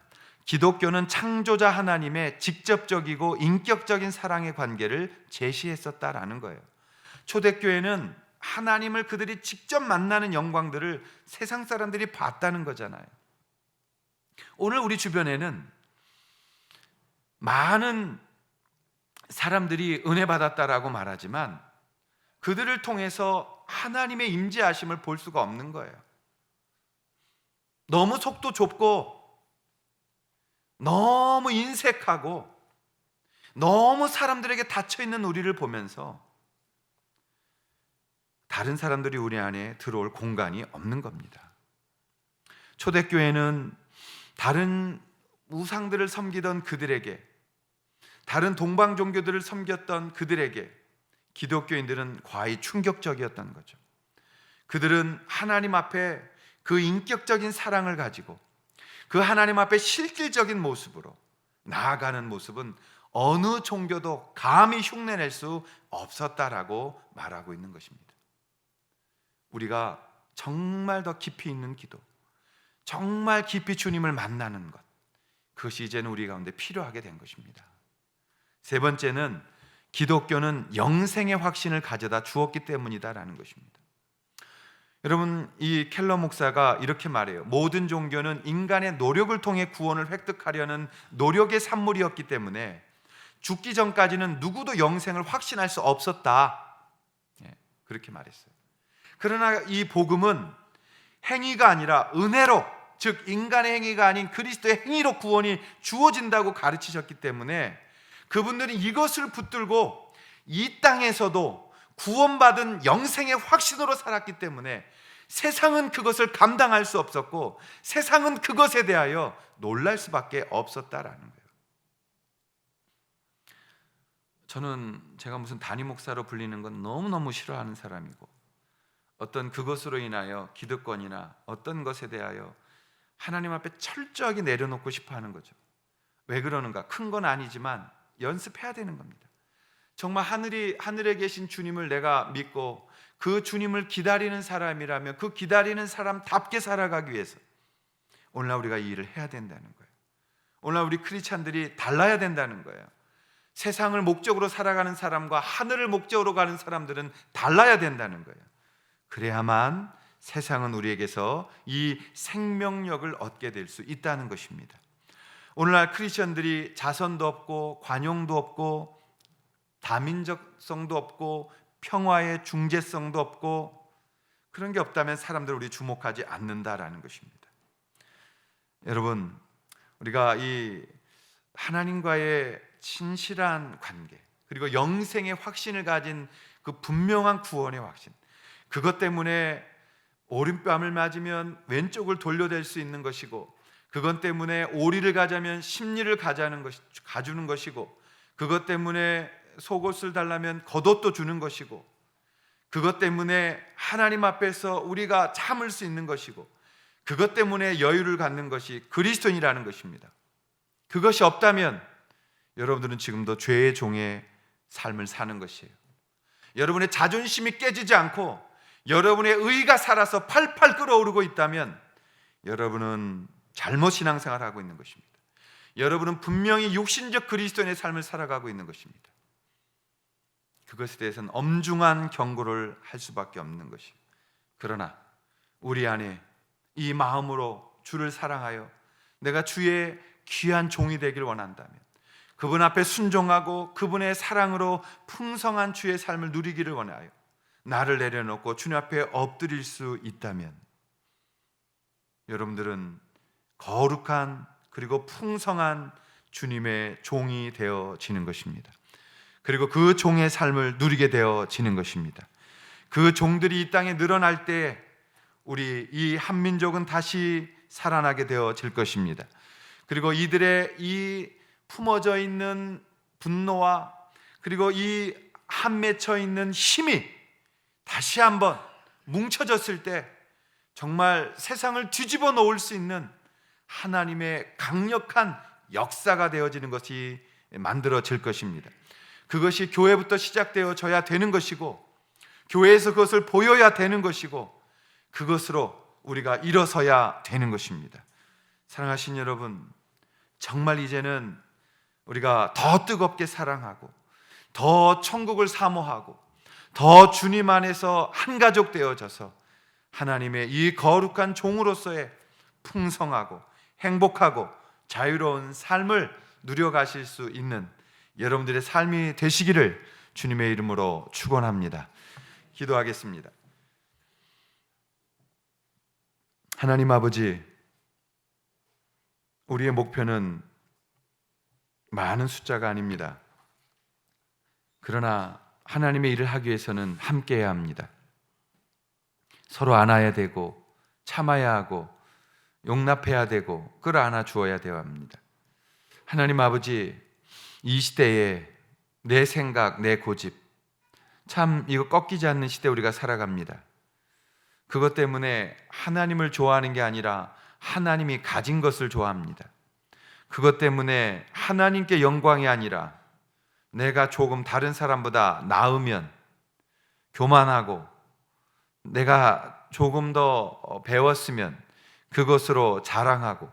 기독교는 창조자 하나님의 직접적이고 인격적인 사랑의 관계를 제시했었다라는 거예요. 초대교회는 하나님을 그들이 직접 만나는 영광들을 세상 사람들이 봤다는 거잖아요. 오늘 우리 주변에는 많은 사람들이 은혜 받았다라고 말하지만 그들을 통해서 하나님의 임재하심을 볼 수가 없는 거예요. 너무 속도 좁고 너무 인색하고 너무 사람들에게 닫혀있는 우리를 보면서 다른 사람들이 우리 안에 들어올 공간이 없는 겁니다. 초대교회는 다른 우상들을 섬기던 그들에게, 다른 동방 종교들을 섬겼던 그들에게 기독교인들은 과히 충격적이었던 거죠. 그들은 하나님 앞에 그 인격적인 사랑을 가지고 그 하나님 앞에 실질적인 모습으로 나아가는 모습은 어느 종교도 감히 흉내낼 수 없었다라고 말하고 있는 것입니다. 우리가 정말 더 깊이 있는 기도, 정말 깊이 주님을 만나는 것, 그것이 이제는 우리 가운데 필요하게 된 것입니다. 세 번째는 기독교는 영생의 확신을 가져다 주었기 때문이다라는 것입니다. 여러분, 이 켈러 목사가 이렇게 말해요. 모든 종교는 인간의 노력을 통해 구원을 획득하려는 노력의 산물이었기 때문에 죽기 전까지는 누구도 영생을 확신할 수 없었다. 그렇게 말했어요. 그러나 이 복음은 행위가 아니라 은혜로, 즉 인간의 행위가 아닌 그리스도의 행위로 구원이 주어진다고 가르치셨기 때문에 그분들이 이것을 붙들고 이 땅에서도 구원받은 영생의 확신으로 살았기 때문에 세상은 그것을 감당할 수 없었고 세상은 그것에 대하여 놀랄 수밖에 없었다라는 거예요. 저는 제가 무슨 단임 목사로 불리는 건 너무너무 싫어하는 사람이고 어떤 그것으로 인하여 기득권이나 어떤 것에 대하여 하나님 앞에 철저하게 내려놓고 싶어 하는 거죠. 왜 그러는가? 큰 건 아니지만 연습해야 되는 겁니다. 정말 하늘에 계신 주님을 내가 믿고 그 주님을 기다리는 사람이라면 그 기다리는 사람답게 살아가기 위해서 오늘날 우리가 이 일을 해야 된다는 거예요. 오늘날 우리 크리스찬들이 달라야 된다는 거예요. 세상을 목적으로 살아가는 사람과 하늘을 목적으로 가는 사람들은 달라야 된다는 거예요. 그래야만 세상은 우리에게서 이 생명력을 얻게 될 수 있다는 것입니다. 오늘날 크리스천들이 자선도 없고 관용도 없고 다민족성도 없고 평화의 중재성도 없고 그런 게 없다면 사람들 우리 주목하지 않는다라는 것입니다. 여러분, 우리가 이 하나님과의 진실한 관계 그리고 영생의 확신을 가진 그 분명한 구원의 확신, 그것 때문에 오른뺨을 맞으면 왼쪽을 돌려댈 수 있는 것이고 그것 때문에 오리를 가자면 십리를 가주는 것이고 그것 때문에 속옷을 달라면 겉옷도 주는 것이고 그것 때문에 하나님 앞에서 우리가 참을 수 있는 것이고 그것 때문에 여유를 갖는 것이 그리스도인이라는 것입니다. 그것이 없다면 여러분들은 지금도 죄의 종의 삶을 사는 것이에요. 여러분의 자존심이 깨지지 않고 여러분의 의가 살아서 팔팔 끓어오르고 있다면 여러분은 잘못 신앙생활을 하고 있는 것입니다. 여러분은 분명히 육신적 그리스도인의 삶을 살아가고 있는 것입니다. 그것에 대해서는 엄중한 경고를 할 수밖에 없는 것이에요. 그러나 우리 안에 이 마음으로 주를 사랑하여 내가 주의 귀한 종이 되길 원한다면 그분 앞에 순종하고 그분의 사랑으로 풍성한 주의 삶을 누리기를 원하여 나를 내려놓고 주님 앞에 엎드릴 수 있다면 여러분들은 거룩한 그리고 풍성한 주님의 종이 되어지는 것입니다. 그리고 그 종의 삶을 누리게 되어지는 것입니다. 그 종들이 이 땅에 늘어날 때 우리 이 한민족은 다시 살아나게 되어질 것입니다. 그리고 이들의 이 품어져 있는 분노와 그리고 이 한 맺혀 있는 힘이 다시 한번 뭉쳐졌을 때 정말 세상을 뒤집어 놓을 수 있는 하나님의 강력한 역사가 되어지는 것이 만들어질 것입니다. 그것이 교회부터 시작되어져야 되는 것이고 교회에서 그것을 보여야 되는 것이고 그것으로 우리가 일어서야 되는 것입니다. 사랑하신 여러분, 정말 이제는 우리가 더 뜨겁게 사랑하고 더 천국을 사모하고 더 주님 안에서 한 가족 되어져서 하나님의 이 거룩한 종으로서의 풍성하고 행복하고 자유로운 삶을 누려가실 수 있는 여러분들의 삶이 되시기를 주님의 이름으로 축원합니다. 기도하겠습니다. 하나님 아버지, 우리의 목표는 많은 숫자가 아닙니다. 그러나 하나님의 일을 하기 위해서는 함께해야 합니다. 서로 안아야 되고 참아야 하고 용납해야 되고 끌어안아 주어야 되어야 합니다. 하나님 아버지, 이 시대에 내 생각, 내 고집, 참 이거 꺾이지 않는 시대 우리가 살아갑니다. 그것 때문에 하나님을 좋아하는 게 아니라 하나님이 가진 것을 좋아합니다. 그것 때문에 하나님께 영광이 아니라 내가 조금 다른 사람보다 나으면 교만하고 내가 조금 더 배웠으면 그것으로 자랑하고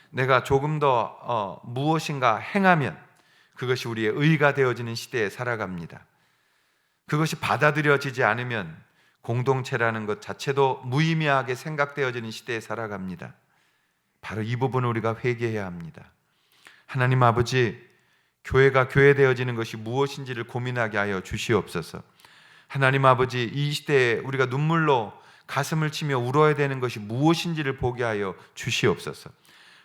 내가 조금 더 무엇인가 행하면 그것이 우리의 의가 되어지는 시대에 살아갑니다. 그것이 받아들여지지 않으면 공동체라는 것 자체도 무의미하게 생각되어지는 시대에 살아갑니다. 바로 이 부분을 우리가 회개해야 합니다. 하나님 아버지, 교회가 교회 되어지는 것이 무엇인지를 고민하게 하여 주시옵소서. 하나님 아버지, 이 시대에 우리가 눈물로 가슴을 치며 울어야 되는 것이 무엇인지를 보게 하여 주시옵소서.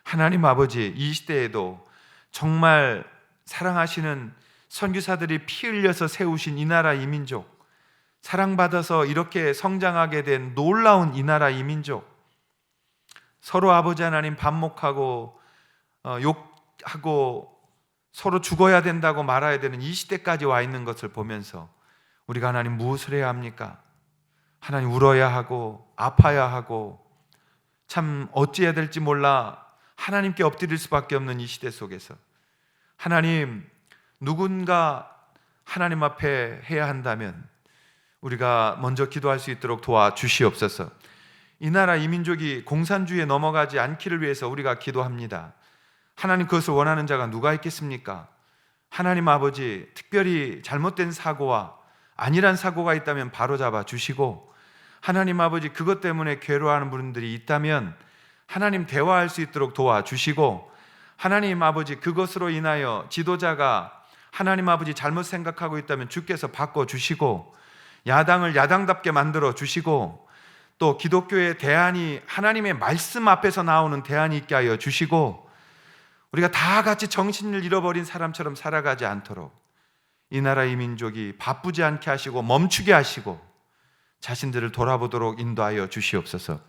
하나님 아버지, 이 시대에도 정말 사랑하시는 선교사들이 피 흘려서 세우신 이 나라 이 민족, 사랑받아서 이렇게 성장하게 된 놀라운 이 나라 이 민족, 서로 아버지 하나님 반목하고 욕하고 서로 죽어야 된다고 말아야 되는 이 시대까지 와 있는 것을 보면서 우리가 하나님 무엇을 해야 합니까? 하나님 울어야 하고 아파야 하고 참 어찌해야 될지 몰라 하나님께 엎드릴 수밖에 없는 이 시대 속에서 하나님, 누군가 하나님 앞에 해야 한다면 우리가 먼저 기도할 수 있도록 도와주시옵소서. 이 나라 이 민족이 공산주의에 넘어가지 않기를 위해서 우리가 기도합니다. 하나님, 그것을 원하는 자가 누가 있겠습니까? 하나님 아버지, 특별히 잘못된 사고와 아니란 사고가 있다면 바로잡아 주시고, 하나님 아버지, 그것 때문에 괴로워하는 분들이 있다면 하나님 대화할 수 있도록 도와주시고, 하나님 아버지, 그것으로 인하여 지도자가 하나님 아버지 잘못 생각하고 있다면 주께서 바꿔주시고, 야당을 야당답게 만들어 주시고, 또 기독교의 대안이 하나님의 말씀 앞에서 나오는 대안이 있게 하여 주시고, 우리가 다 같이 정신을 잃어버린 사람처럼 살아가지 않도록 이 나라 이 민족이 바쁘지 않게 하시고 멈추게 하시고 자신들을 돌아보도록 인도하여 주시옵소서.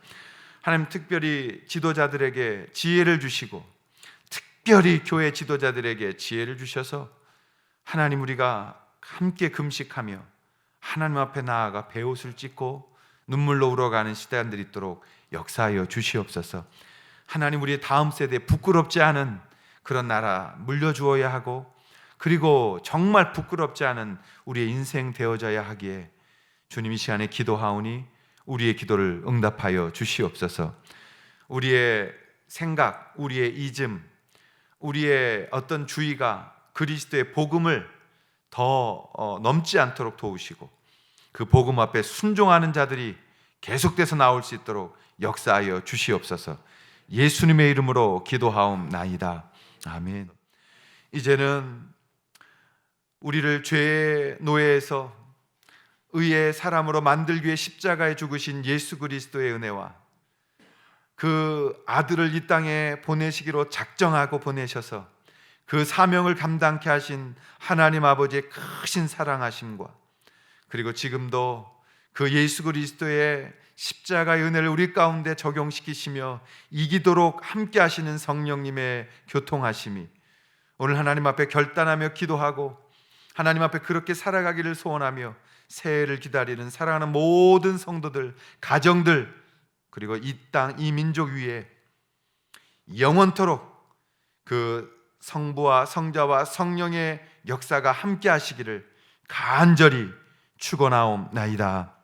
하나님, 특별히 지도자들에게 지혜를 주시고 특별히 교회 지도자들에게 지혜를 주셔서 하나님, 우리가 함께 금식하며 하나님 앞에 나아가 베옷을 찢고 눈물로 울어가는 시간들이 있도록 역사하여 주시옵소서. 하나님, 우리의 다음 세대에 부끄럽지 않은 그런 나라 물려주어야 하고, 그리고 정말 부끄럽지 않은 우리의 인생 되어져야 하기에 주님, 이 시간에 기도하오니 우리의 기도를 응답하여 주시옵소서. 우리의 생각, 우리의 이즘, 우리의 어떤 주의가 그리스도의 복음을 더 넘지 않도록 도우시고, 그 복음 앞에 순종하는 자들이 계속돼서 나올 수 있도록 역사하여 주시옵소서. 예수님의 이름으로 기도하옵나이다. 아멘. 이제는 우리를 죄의 노예에서 의의 사람으로 만들기 위해 십자가에 죽으신 예수 그리스도의 은혜와 그 아들을 이 땅에 보내시기로 작정하고 보내셔서 그 사명을 감당케 하신 하나님 아버지의 크신 사랑하심과, 그리고 지금도 그 예수 그리스도의 십자가의 은혜를 우리 가운데 적용시키시며 이기도록 함께 하시는 성령님의 교통하심이 오늘 하나님 앞에 결단하며 기도하고 하나님 앞에 그렇게 살아가기를 소원하며 새해를 기다리는 사랑하는 모든 성도들, 가정들, 그리고 이 땅, 이 민족 위에 영원토록 그 성부와 성자와 성령의 역사가 함께 하시기를 간절히 축원하옵나이다.